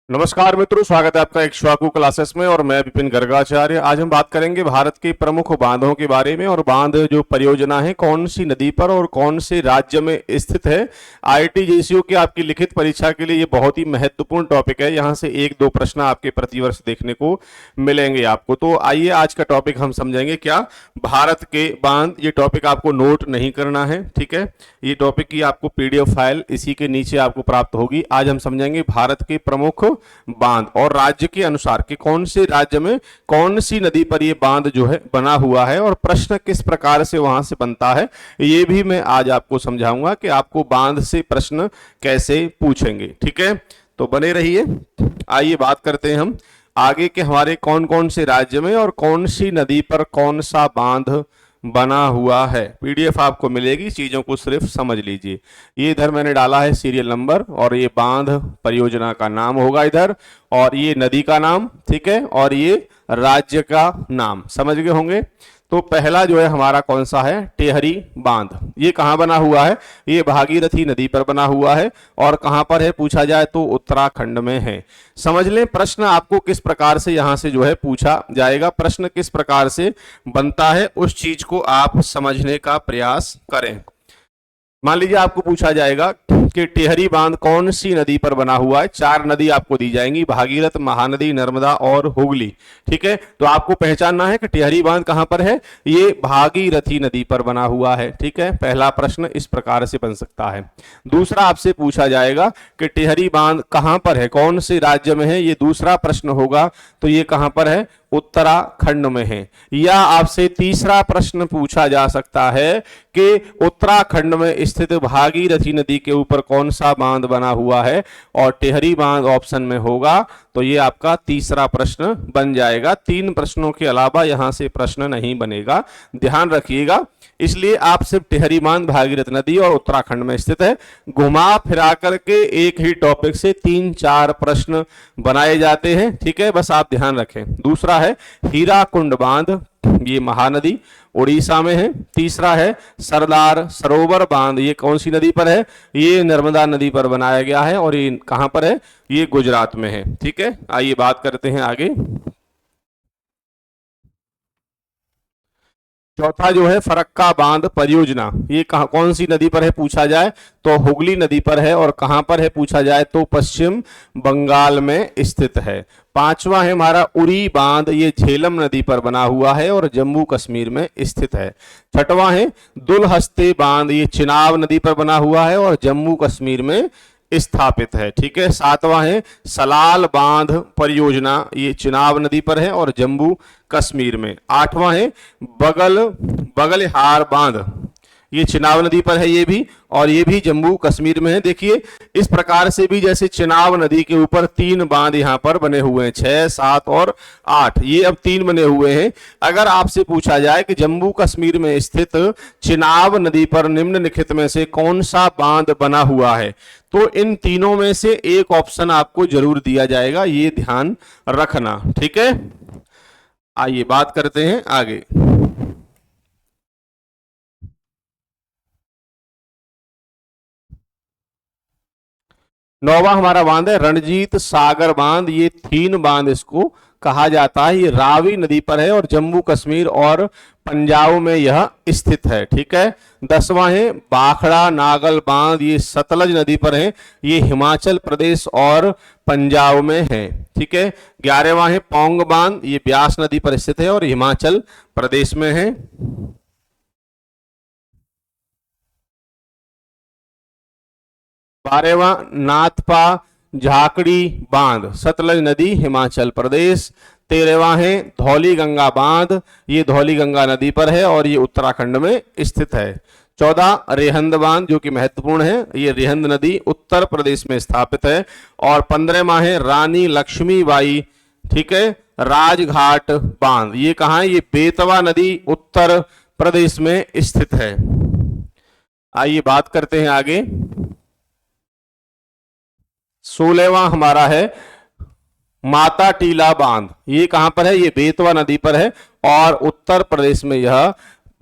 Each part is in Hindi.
नमस्कार मित्रों, स्वागत है आपका इक्ष्वाकु क्लासेस में और मैं विपिन गर्गाचार्य। आज हम बात करेंगे भारत के प्रमुख बांधों के बारे में। और बांध जो परियोजना है कौन सी नदी पर और कौन से राज्य में स्थित है। आईआईटी जेईई की आपकी लिखित परीक्षा के लिए ये बहुत ही महत्वपूर्ण टॉपिक है। यहाँ से एक दो प्रश्न आपके प्रतिवर्ष देखने को मिलेंगे आपको। तो आइए आज का टॉपिक हम समझेंगे क्या भारत के बांध। ये टॉपिक आपको नोट नहीं करना है, ठीक है। ये टॉपिक की आपको पीडीएफ फाइल इसी के नीचे आपको प्राप्त होगी। आज हम समझेंगे भारत के प्रमुख बांध और राज्य के अनुसार कि कौन से राज्य में कौन सी नदी पर ये बांध जो है बना हुआ है और प्रश्न किस प्रकार से वहां से बनता है, ये भी मैं आज आपको समझाऊंगा कि आपको बांध से प्रश्न कैसे पूछेंगे, ठीक है। तो बने रहिए। आइए बात करते हैं हम आगे के हमारे कौन कौन से राज्य में और कौन सी नदी पर कौन सा बांध बना हुआ है। पीडीएफ आपको मिलेगी, चीजों को सिर्फ समझ लीजिए। ये इधर मैंने डाला है सीरियल नंबर और ये बांध परियोजना का नाम होगा इधर, और ये नदी का नाम, ठीक है, और ये राज्य का नाम। समझ गए होंगे। तो पहला जो है हमारा कौन सा है, टेहरी बांध। ये कहाँ बना हुआ है, ये भागीरथी नदी पर बना हुआ है। और कहाँ पर है पूछा जाए तो उत्तराखंड में है। समझ लें प्रश्न आपको किस प्रकार से यहाँ से जो है पूछा जाएगा, प्रश्न किस प्रकार से बनता है, उस चीज को आप समझने का प्रयास करें। मान लीजिए आपको पूछा जाएगा कि टेहरी बांध कौन सी नदी पर बना हुआ है। चार नदी आपको दी जाएंगी, भागीरथ, महानदी, नर्मदा और हुगली, ठीक है। तो आपको पहचानना है कि टेहरी बांध कहां पर है, ये भागीरथी नदी पर बना हुआ है, ठीक है। पहला प्रश्न इस प्रकार से बन सकता है। दूसरा आपसे पूछा जाएगा कि टेहरी बांध कहां पर है, कौन से राज्य में है, ये दूसरा प्रश्न होगा। तो ये कहां पर है, उत्तराखंड में है। या आपसे तीसरा प्रश्न पूछा जा सकता है कि उत्तराखंड में स्थित भागीरथी नदी के ऊपर कौन सा बांध बना हुआ है, और टेहरी बांध ऑप्शन में होगा। तो ये आपका तीसरा प्रश्न बन जाएगा। तीन प्रश्नों के अलावा यहां से प्रश्न नहीं बनेगा, ध्यान रखिएगा। इसलिए आप सिर्फ टेहरी बांध, भागीरथ नदी और उत्तराखंड में स्थित है, घुमा फिरा करके एक ही टॉपिक से तीन चार प्रश्न बनाए जाते हैं, ठीक है। बस आप ध्यान रखें। दूसरा है हीराकुंड बांध, ये महानदी उड़ीसा में है। तीसरा है सरदार सरोवर बांध, ये कौन सी नदी पर है, ये नर्मदा नदी पर बनाया गया है। और ये कहां पर है, ये गुजरात में है, ठीक है। आइए बात करते हैं आगे। चौथा जो है फरक्का बांध परियोजना, ये कहां कौन सी नदी पर है पूछा जाए तो हुगली नदी पर है। और कहां पर है पूछा जाए तो पश्चिम बंगाल में स्थित है। पांचवा है हमारा उरी बांध, ये झेलम नदी पर बना हुआ है और जम्मू कश्मीर में स्थित है। छठवां है दुलहस्ते बांध, ये चिनाब नदी पर बना हुआ है और जम्मू कश्मीर में स्थापित है, ठीक है। सातवां है सलाल बांध परियोजना, ये चिनाब नदी पर है और जम्मू कश्मीर में। आठवां है बगलहार बांध, ये चिनाब नदी पर है ये भी, और ये भी जम्मू कश्मीर में है। देखिए इस प्रकार से भी जैसे चिनाब नदी के ऊपर तीन बांध यहाँ पर बने हुए हैं, 6, 7 और 8, ये अब तीन बने हुए हैं। अगर आपसे पूछा जाए कि जम्मू कश्मीर में स्थित चिनाब नदी पर निम्नलिखित में से कौन सा बांध बना हुआ है, तो इन तीनों में से एक ऑप्शन आपको जरूर दिया जाएगा, ये ध्यान रखना, ठीक है। आइए बात करते हैं आगे। नौवा हमारा बांध है रणजीत सागर बांध, ये तीन बांध इसको कहा जाता है। ये रावी नदी पर है और जम्मू कश्मीर और पंजाब में यह स्थित है, ठीक है। 10वां है बाखड़ा नागल बांध, ये सतलज नदी पर है, ये हिमाचल प्रदेश और पंजाब में है, ठीक है। 11वां है पौंग बांध, ये ब्यास नदी पर स्थित है और हिमाचल प्रदेश में है। 12वां नाथपा झाकड़ी बांध, सतलज नदी हिमाचल प्रदेश। 13वां है धौली गंगा बांध, ये धौली गंगा नदी पर है और ये उत्तराखंड में स्थित है। 14 रेहंद बांध जो कि महत्वपूर्ण है, ये रेहंद नदी उत्तर प्रदेश में स्थापित है। और 15वां है रानी लक्ष्मीबाई, ठीक है, राजघाट बांध, ये कहां है, ये बेतवा नदी उत्तर प्रदेश में स्थित है। आइए बात करते हैं आगे। 16वां हमारा है माता टीला बांध, ये कहां पर है, ये बेतवा नदी पर है और उत्तर प्रदेश में यह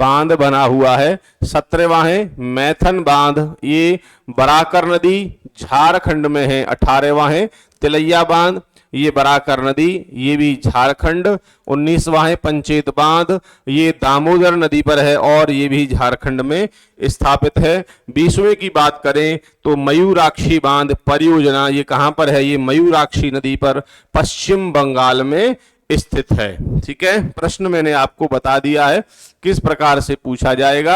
बांध बना हुआ है। 17वां है मैथन बांध, ये बराकर नदी झारखंड में है। 18वां है तिलैया बांध, ये बराकर नदी, ये भी झारखंड। 19वां है पंचेत बांध, ये दामोदर नदी पर है और ये भी झारखंड में स्थापित है। 20वें की बात करें तो मयूराक्षी बांध परियोजना, ये कहां पर है? ये मयूराक्षी नदी पर पश्चिम बंगाल में स्थित है। ठीक है, प्रश्न मैंने आपको बता दिया है किस प्रकार से पूछा जाएगा।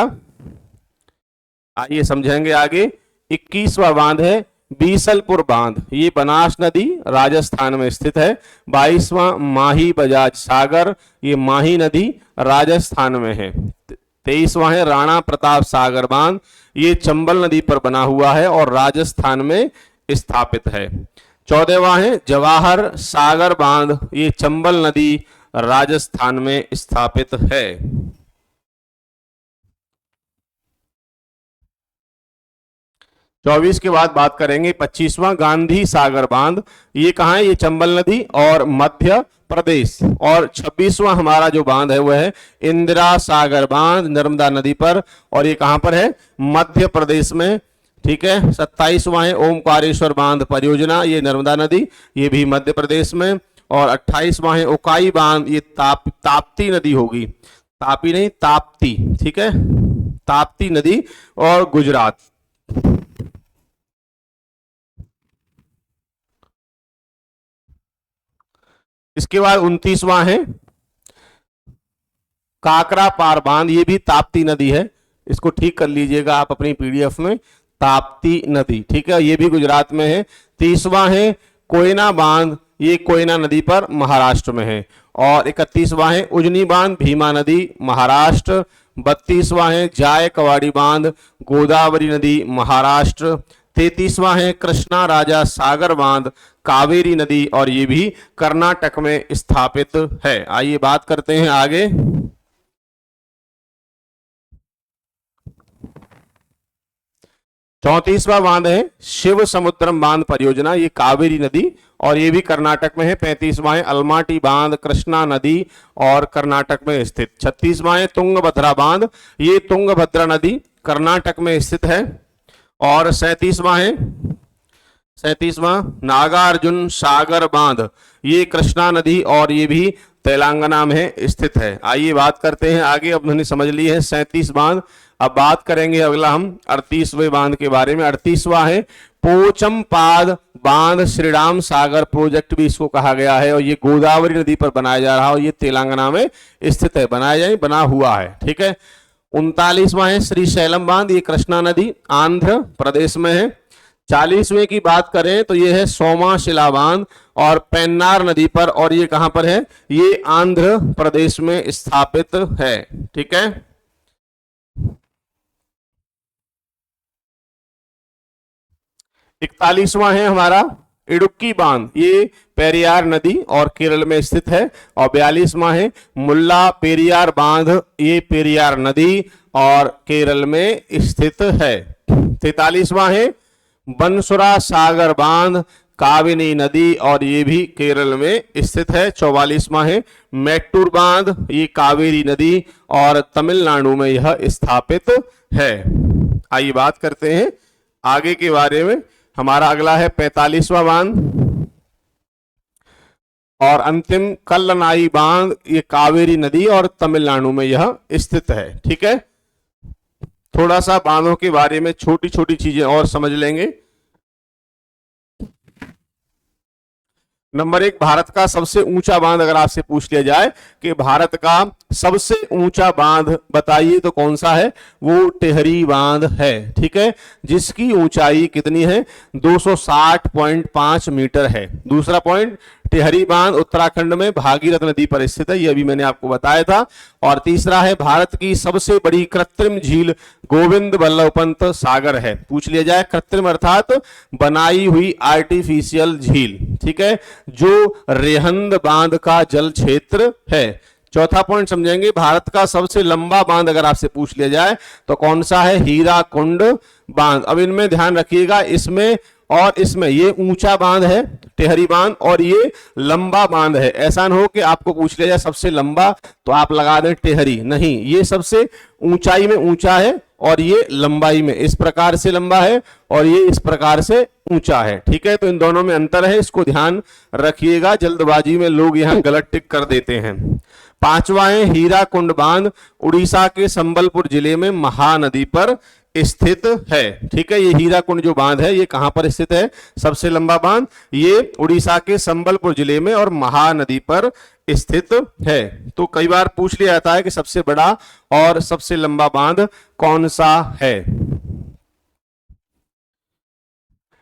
आइए समझेंगे आगे। 21वां बांध है बीसलपुर बांध, ये बनास नदी राजस्थान में स्थित है। 22वां माही बजाज सागर, ये माही नदी राजस्थान में है। 23वां है राणा प्रताप सागर बांध, ये चंबल नदी पर बना हुआ है और राजस्थान में स्थापित है। 14वां है जवाहर सागर बांध, ये चंबल नदी राजस्थान में स्थापित है। 24 के बाद बात करेंगे 25वां गांधी सागर बांध, ये कहां है? ये चंबल नदी और मध्य प्रदेश। और 26वां हमारा जो बांध है वह है इंदिरा सागर बांध नर्मदा नदी पर, और ये कहां पर है? मध्य प्रदेश में। ठीक है, 27वां है ओमकारेश्वर बांध परियोजना, ये नर्मदा नदी, ये भी मध्य प्रदेश में। और 28वां है उकाई बांध, ये ताप्ती नदी होगी, तापी नहीं ताप्ती। ठीक है, ताप्ती नदी और गुजरात। इसके बाद 29वां है काकरा पार बांध, ये भी ताप्ती नदी है, इसको ठीक कर लीजिएगा आप अपनी पीडीएफ में, ताप्ती नदी। ठीक है, ये भी गुजरात में है। 30वां है कोयना बांध, ये कोयना नदी पर महाराष्ट्र में है। और 31वां है उजनी बांध भीमा नदी महाराष्ट्र। 32वां है जायकवाड़ी बांध गोदावरी नदी महाराष्ट्र। 33वां है कृष्णा राजा सागर बांध कावेरी नदी, और ये भी कर्नाटक में स्थापित है। आइए बात करते हैं आगे। 34वां बांध है शिव समुद्रम बांध परियोजना, ये कावेरी नदी और ये भी कर्नाटक में है। 35वां है अलमाटी बांध कृष्णा नदी और कर्नाटक में स्थित। 36वां है तुंगभद्रा बांध, ये तुंगभद्रा नदी कर्नाटक में स्थित है। और 37वां नागार्जुन सागर बांध, ये कृष्णा नदी और ये भी तेलंगाना में स्थित है। आइए बात करते हैं आगे। अब हमने समझ ली है 37 बांध। अब बात करेंगे अगला हम 38वें बांध के बारे में। 38वां है पोचमपाद बांध श्रीराम सागर प्रोजेक्ट भी इसको कहा गया है, और ये गोदावरी नदी पर बनाया जा रहा है और ये तेलंगाना में स्थित है, बना हुआ है। ठीक है। 39वां है श्रीशैलम बांध, ये कृष्णा नदी आंध्र प्रदेश में है। 40वें की बात करें तो ये है सोमाशिला बांध और पेन्नार नदी पर, और ये कहां पर है? ये आंध्र प्रदेश में स्थापित है। ठीक है। 41वां है हमारा इडुक्की बांध, ये पेरियार नदी और केरल में स्थित है। और 42वां है मुल्ला पेरियार बांध, ये पेरियार नदी और केरल में स्थित है। 43वां है बंसुरा सागर बांध कावेरी नदी और ये भी केरल में स्थित है। 44वां है मेट्टूर बांध, ये कावेरी नदी और तमिलनाडु में यह स्थापित है। आइए बात करते हैं आगे के बारे में। हमारा अगला है 45वां बांध और अंतिम कल्लनाई बांध, ये कावेरी नदी और तमिलनाडु में यह स्थित है। ठीक है। थोड़ा सा बांधों के बारे में छोटी छोटी चीजें और समझ लेंगे। नंबर 1, भारत का सबसे ऊंचा बांध अगर आपसे पूछ लिया जाए कि भारत का सबसे ऊंचा बांध बताइए तो कौन सा है? वो टिहरी बांध है। ठीक है, जिसकी ऊंचाई कितनी है? 260.5 मीटर है। दूसरा पॉइंट, टिहरी बांध उत्तराखंड में भागीरथ नदी पर स्थित है, यह भी मैंने आपको बताया था। और तीसरा है भारत की सबसे बड़ी कृत्रिम झील गोविंद बल्लभ पंत सागर है। पूछ लिया जाए कृत्रिम अर्थात बनाई हुई आर्टिफिशियल झील, ठीक है, जो रेहंद बांध का जल क्षेत्र है। चौथा पॉइंट समझेंगे, भारत का सबसे लंबा बांध अगर आपसे पूछ लिया जाए तो कौन सा है? हीराकुंड बांध। अब इनमें ध्यान रखिएगा, इसमें और इसमें ये ऊंचा बांध है टेहरी बांध और ये लंबा बांध है। ऐसा ना हो कि आपको पूछ लिया जाए सबसे लंबा तो आप लगा दें टेहरी, नहीं, ये सबसे ऊंचाई में ऊंचा है और ये लंबाई में इस प्रकार से लंबा है और ये इस प्रकार से ऊंचा है। ठीक है, तो इन दोनों में अंतर है, इसको ध्यान रखिएगा, जल्दबाजी में लोग यहां गलत टिक कर देते हैं। पांचवा है हीराकुंड बांध, उड़ीसा के संबलपुर जिले में महानदी पर स्थित है। ठीक है, ये हीराकुंड जो बांध है ये कहां पर स्थित है, सबसे लंबा बांध, ये उड़ीसा के संबलपुर जिले में और महानदी पर स्थित है। तो कई बार पूछ लिया जाता है कि सबसे बड़ा और सबसे लंबा बांध कौन सा है।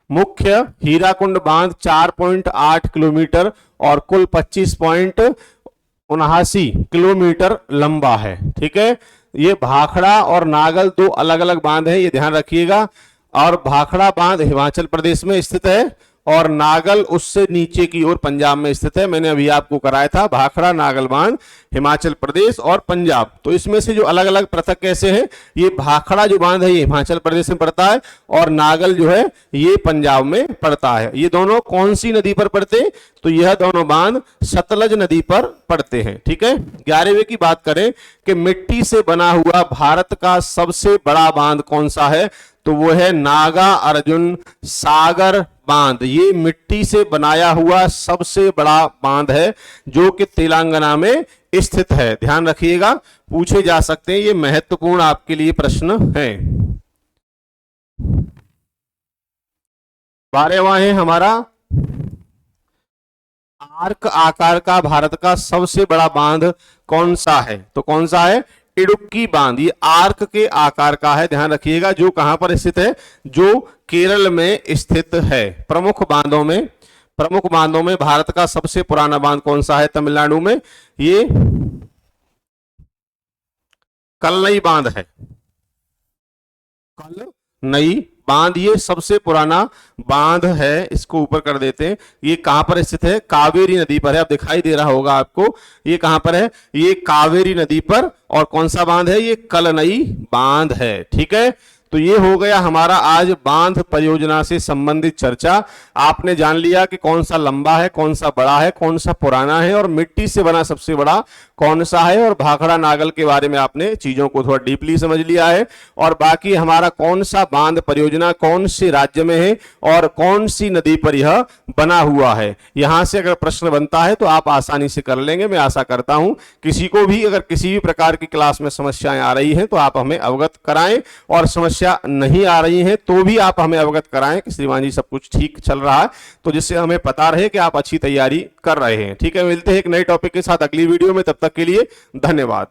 मुख्य हीराकुंड बांध 4.8 किलोमीटर और कुल 25.79 किलोमीटर लंबा है। ठीक है, ये भाखड़ा और नागल दो अलग अलग बांध है, ये ध्यान रखिएगा। और भाखड़ा बांध हिमाचल प्रदेश में स्थित है और नागल उससे नीचे की ओर पंजाब में स्थित है। मैंने अभी आपको कराया था भाखड़ा नागल बांध हिमाचल प्रदेश और पंजाब। तो इसमें से जो अलग अलग पृथक कैसे है, ये भाखड़ा जो बांध है ये हिमाचल प्रदेश में पड़ता है और नागल जो है ये पंजाब में पड़ता है। ये दोनों कौन सी नदी पर पड़ते हैं, तो यह दोनों बांध सतलज नदी पर पड़ते हैं। ठीक है, 11वें की बात करें कि मिट्टी से बना हुआ भारत का सबसे बड़ा बांध कौन सा है, तो वो है नागा अर्जुन सागर बांध। ये मिट्टी से बनाया हुआ सबसे बड़ा बांध है जो कि तेलंगाना में स्थित है, ध्यान रखिएगा, पूछे जा सकते हैं, ये महत्वपूर्ण आपके लिए प्रश्न है। 12वां है हमारा आर्क आकार का भारत का सबसे बड़ा बांध कौन सा है, तो कौन सा है, इडुक्की बांध। ये आर्क के आकार का है, ध्यान रखिएगा, जो कहां पर स्थित है, जो केरल में स्थित है। प्रमुख बांधों में भारत का सबसे पुराना बांध कौन सा है, तमिलनाडु में ये कलनई बांध है। कलनई बांध ये सबसे पुराना बांध है, इसको ऊपर कर देते हैं। ये कहां पर स्थित है, कावेरी नदी पर है, अब दिखाई दे रहा होगा आपको, ये कहां पर है, ये कावेरी नदी पर। और कौन सा बांध है, ये कलनई बांध है। ठीक है, तो ये हो गया हमारा आज बांध परियोजना से संबंधित चर्चा। आपने जान लिया कि कौन सा लंबा है, कौन सा बड़ा है, कौन सा पुराना है और मिट्टी से बना सबसे बड़ा कौन सा है, और भाखड़ा नागल के बारे में आपने चीजों को थोड़ा डीपली समझ लिया है। और बाकी हमारा कौन सा बांध परियोजना कौन से राज्य में है और कौन सी नदी पर यह बना हुआ है, यहां से अगर प्रश्न बनता है तो आप आसानी से कर लेंगे। मैं आशा करता हूं किसी को भी अगर किसी भी प्रकार की क्लास में समस्याएं आ रही हैं तो आप हमें अवगत कराएं, और समस्या नहीं आ रही है तो भी आप हमें अवगत कराएं कि श्रीमान जी सब कुछ ठीक चल रहा है, तो जिससे हमें पता रहे कि आप अच्छी तैयारी कर रहे हैं। ठीक है, मिलते हैं एक नए टॉपिक के साथ अगली वीडियो में, तब तक के लिए धन्यवाद।